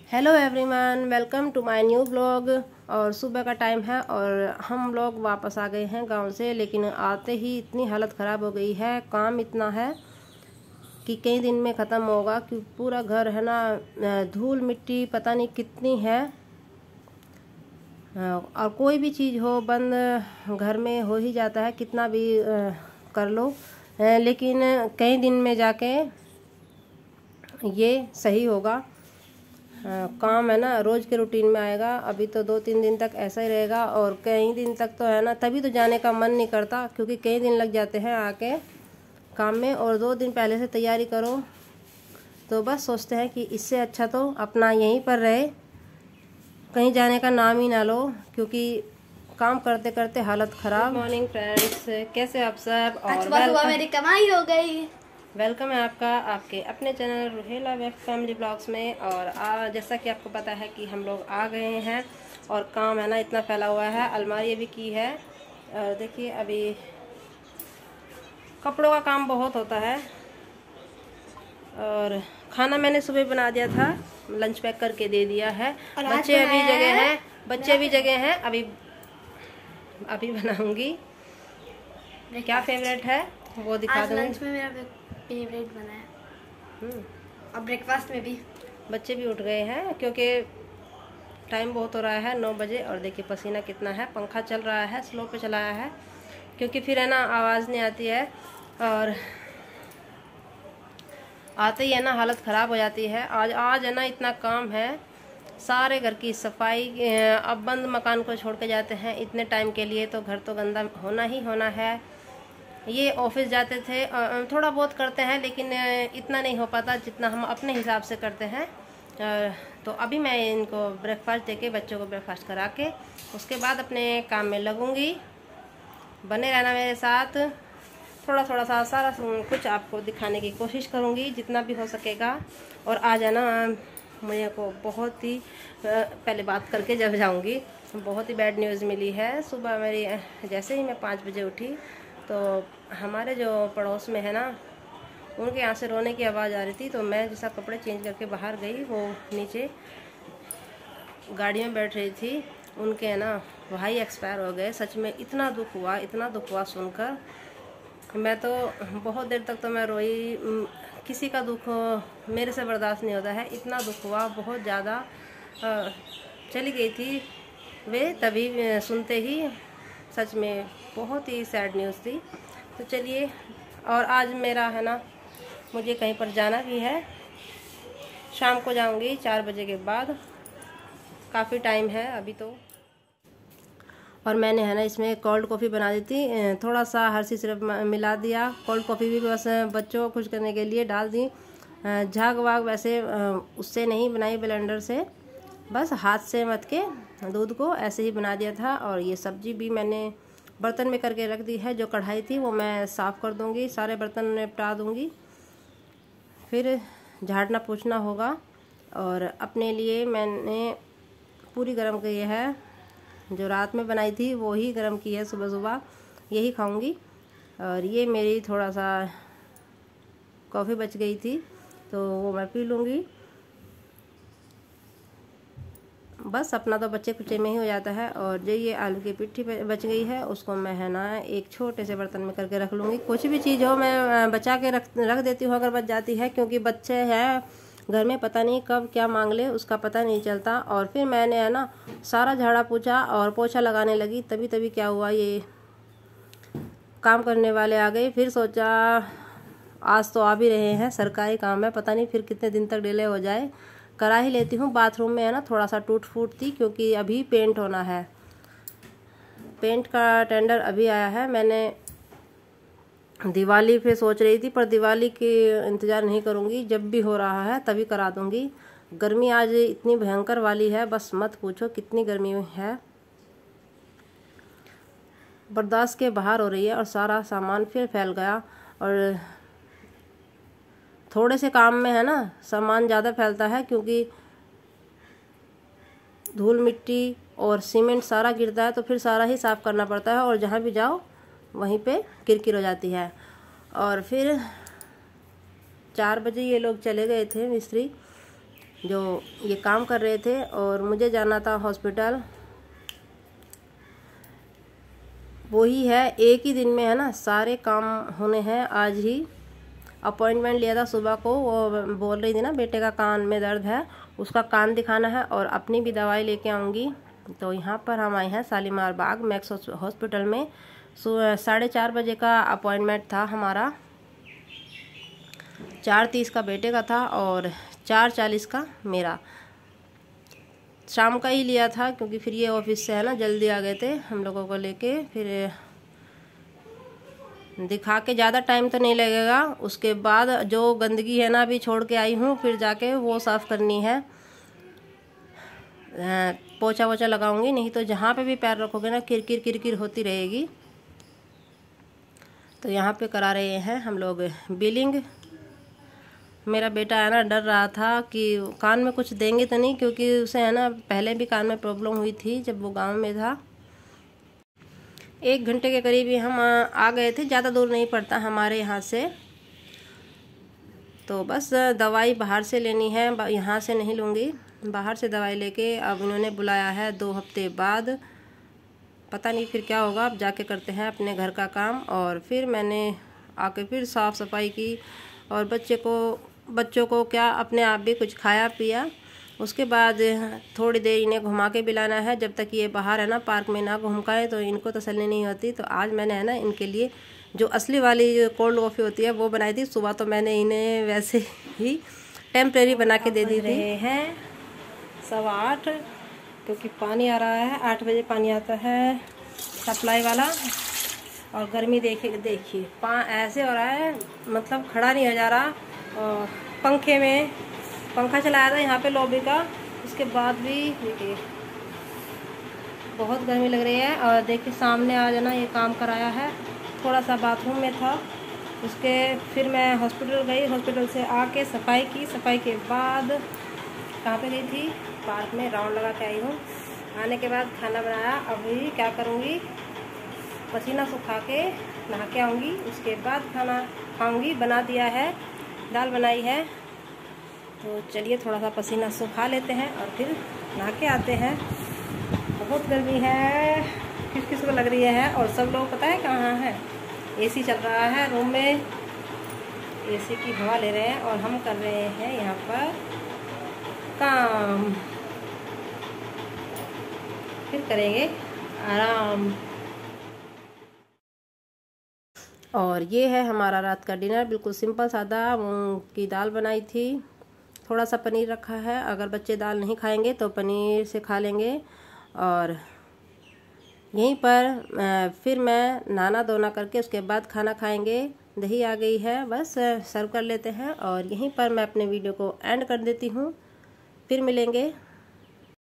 Hello everyone, welcome to my new blog. और सुबह का टाइम है और हम लोग वापस आ गए हैं गांव से। लेकिन आते ही इतनी हालत ख़राब हो गई है, काम इतना है कि कई दिन में ख़त्म होगा। कि पूरा घर है ना, धूल मिट्टी पता नहीं कितनी है। और कोई भी चीज़ हो बंद घर में हो ही जाता है, कितना भी कर लो। लेकिन कई दिन में जाके ये सही होगा। काम है ना, रोज़ के रूटीन में आएगा। अभी तो 2-3 दिन तक ऐसा ही रहेगा और कई दिन तक तो है ना, तभी तो जाने का मन नहीं करता, क्योंकि कई दिन लग जाते हैं आके काम में। और 2 दिन पहले से तैयारी करो तो बस सोचते हैं कि इससे अच्छा तो अपना यहीं पर रहे, कहीं जाने का नाम ही ना लो, क्योंकि काम करते करते हालत ख़राब। गुड मॉर्निंग फ्रेंड्स, कैसे आप सब? और मेरी कमाई हो गई। वेलकम है आपका आपके अपने channel Ruhela web family blogs में। और जैसा कि आपको पता है कि हम लोग आ गए हैं और काम है ना इतना फैला हुआ है। अलमारी भी की है और देखिए अभी कपड़ों का काम बहुत होता है। और खाना मैंने सुबह बना दिया था, लंच पैक करके दे दिया है। बच्चे भी जगह हैं, अभी बनाऊंगी। क्या फेवरेट है वो दिखा दूँगी। लंच में मेरा फेवरेट बना है और ब्रेकफास्ट में भी। बच्चे भी उठ गए हैं क्योंकि टाइम बहुत हो रहा है, 9 बजे। और देखिए पसीना कितना है, पंखा चल रहा है, स्लो पे चलाया है क्योंकि फिर है ना आवाज़ नहीं आती है। और आते ही है ना हालत ख़राब हो जाती है। आज है ना इतना काम है, सारे घर की सफाई। अब बंद मकान को छोड़ के जाते हैं इतने टाइम के लिए, तो घर तो गंदा होना ही होना है। ये ऑफिस जाते थे, थोड़ा बहुत करते हैं, लेकिन इतना नहीं हो पाता जितना हम अपने हिसाब से करते हैं। तो अभी मैं इनको ब्रेकफास्ट देके, बच्चों को ब्रेकफास्ट करा के उसके बाद अपने काम में लगूंगी। बने रहना मेरे साथ। थोड़ा थोड़ा सा सारा कुछ आपको दिखाने की कोशिश करूंगी जितना भी हो सकेगा। और आज है ना मुझे को बहुत ही पहले बात करके जब जाऊंगी, बहुत ही बैड न्यूज़ मिली है। सुबह मेरी जैसे ही मैं 5 बजे उठी तो हमारे जो पड़ोस में है ना, उनके यहाँ से रोने की आवाज़ आ रही थी। तो मैं जैसा कपड़े चेंज करके बाहर गई, वो नीचे गाड़ी में बैठ रही थी, उनके है ना भाई एक्सपायर हो गए। सच में इतना दुख हुआ सुनकर। मैं तो बहुत देर तक तो मैं रोई। किसी का दुख मेरे से बर्दाश्त नहीं होता है, इतना दुख हुआ, बहुत ज़्यादा। चली गई थी वे तभी सुनते ही। सच में बहुत ही सैड न्यूज़ थी। तो चलिए, और आज मेरा है ना मुझे कहीं पर जाना भी है, शाम को जाऊंगी 4 बजे के बाद, काफ़ी टाइम है अभी तो। और मैंने है ना इसमें कोल्ड कॉफ़ी बना दी थी, थोड़ा सा हर्षी सिरप मिला दिया। कोल्ड कॉफ़ी भी बस बच्चों को खुश करने के लिए डाल दी। झाग वाग वैसे उससे नहीं बनाई, ब्लेंडर से, बस हाथ से मथ के दूध को ऐसे ही बना दिया था। और ये सब्जी भी मैंने बर्तन में करके रख दी है। जो कढ़ाई थी वो मैं साफ़ कर दूंगी, सारे बर्तन निपटा दूंगी, फिर झाड़ना पोंछना होगा। और अपने लिए मैंने पूरी गरम की है, जो रात में बनाई थी वो ही गरम की है, सुबह सुबह यही खाऊंगी। और ये मेरी थोड़ा सा कॉफ़ी बच गई थी तो वो मैं पी लूँगी। बस अपना तो बच्चे कुचे में ही हो जाता है। और जो ये आलू की पिट्ठी बच गई है उसको मैं है ना एक छोटे से बर्तन में करके रख लूँगी। कुछ भी चीज़ हो मैं बचा के रख देती हूँ अगर बच जाती है, क्योंकि बच्चे हैं घर में, पता नहीं कब क्या मांग ले उसका पता नहीं चलता। और फिर मैंने है ना सारा झाड़ा पोछा और पोछा लगाने लगी, तभी क्या हुआ, ये काम करने वाले आ गए। फिर सोचा आज तो आ भी रहे हैं, सरकारी काम है, पता नहीं फिर कितने दिन तक डिले हो जाए, करा ही लेती हूँ। बाथरूम में है ना थोड़ा सा टूट फूट थी, क्योंकि अभी पेंट होना है, पेंट का टेंडर अभी आया है। मैंने दिवाली पे सोच रही थी, पर दिवाली के इंतज़ार नहीं करूँगी, जब भी हो रहा है तभी करा दूँगी। गर्मी आज इतनी भयंकर वाली है, बस मत पूछो कितनी गर्मी है, बर्दाश्त के बाहर हो रही है। और सारा सामान फिर फैल गया। और थोड़े से काम में है ना सामान ज़्यादा फैलता है, क्योंकि धूल मिट्टी और सीमेंट सारा गिरता है, तो फिर सारा ही साफ़ करना पड़ता है। और जहाँ भी जाओ वहीं पे किरकिर हो जाती है। और फिर 4 बजे ये लोग चले गए थे मिस्त्री, जो ये काम कर रहे थे और मुझे जाना था हॉस्पिटल। वही है, एक ही दिन में है ना सारे काम होने हैं। आज ही अपॉइंटमेंट लिया था सुबह को, वो बोल रही थी ना बेटे का कान में दर्द है, उसका कान दिखाना है और अपनी भी दवाई लेके आऊँगी। तो यहाँ पर हम आए हैं शालीमार बाग मैक्स हॉस्पिटल में। 4:30 बजे का अपॉइंटमेंट था हमारा। 4:30 का बेटे का था और 4:40 का मेरा। शाम का ही लिया था क्योंकि फिर ये ऑफिस से है ना जल्दी आ गए थे हम लोगों को लेके। फिर दिखा के ज़्यादा टाइम तो नहीं लगेगा। उसके बाद जो गंदगी है ना अभी छोड़ के आई हूँ, फिर जाके वो साफ़ करनी है। पोछा वोछा लगाऊंगी, नहीं तो जहाँ पे भी पैर रखोगे ना किरकिर किरकिर होती रहेगी। तो यहाँ पे करा रहे हैं हम लोग बिलिंग। मेरा बेटा है ना डर रहा था कि कान में कुछ देंगे तो नहीं, क्योंकि उसे है ना पहले भी कान में प्रॉब्लम हुई थी जब वो गांव में था। 1 घंटे के करीब ही हम आ गए थे, ज़्यादा दूर नहीं पड़ता हमारे यहाँ से। तो बस दवाई बाहर से लेनी है, यहाँ से नहीं लूँगी, बाहर से दवाई लेके। अब इन्होंने बुलाया है 2 हफ्ते बाद, पता नहीं फिर क्या होगा। अब जाके करते हैं अपने घर का काम। और फिर मैंने आके फिर साफ़ सफाई की और बच्चों को क्या अपने आप भी कुछ खाया पिया। उसके बाद थोड़ी देर इन्हें घुमा के बिलाना है, जब तक ये बाहर है ना पार्क में ना घुमकाए तो इनको तसल्ली नहीं होती। तो आज मैंने है ना इनके लिए जो असली वाली कोल्ड कॉफ़ी होती है वो बनाई थी। सुबह तो मैंने इन्हें वैसे ही टेम्प्रेरी बना के दे दी थी। हैं 8:15 क्योंकि पानी आ रहा है। 8 बजे पानी आता है सप्लाई वाला। और गर्मी देखिए ऐसे हो रहा है, मतलब खड़ा नहीं हो जा रहा। और पंखा चलाया था यहाँ पे लॉबी का, उसके बाद भी देखिए बहुत गर्मी लग रही है। और देखिए सामने आज ना ये काम कराया है, थोड़ा सा बाथरूम में था। उसके फिर मैं हॉस्पिटल गई, हॉस्पिटल से आके सफाई की। सफाई के बाद कहाँ पे गई थी, पार्क में राउंड लगा के आई हूँ। आने के बाद खाना बनाया। अभी क्या करूँगी, पसीना सुखा के नहा के आऊँगी, उसके बाद खाना खाऊँगी। बना दिया है, दाल बनाई है। तो चलिए थोड़ा सा पसीना सुखा लेते हैं और फिर नहा के आते हैं। बहुत गर्मी है, किस को लग रही है। और सब लोग पता है कहाँ है, एसी चल रहा है रूम में, एसी की हवा ले रहे हैं और हम कर रहे हैं यहाँ पर काम। फिर करेंगे आराम। और ये है हमारा रात का डिनर, बिल्कुल सिंपल सादा। मूंग की दाल बनाई थी, थोड़ा सा पनीर रखा है, अगर बच्चे दाल नहीं खाएंगे तो पनीर से खा लेंगे। और यहीं पर फिर मैं नहाना धोना करके उसके बाद खाना खाएंगे। दही आ गई है, बस सर्व कर लेते हैं। और यहीं पर मैं अपने वीडियो को एंड कर देती हूँ। फिर मिलेंगे।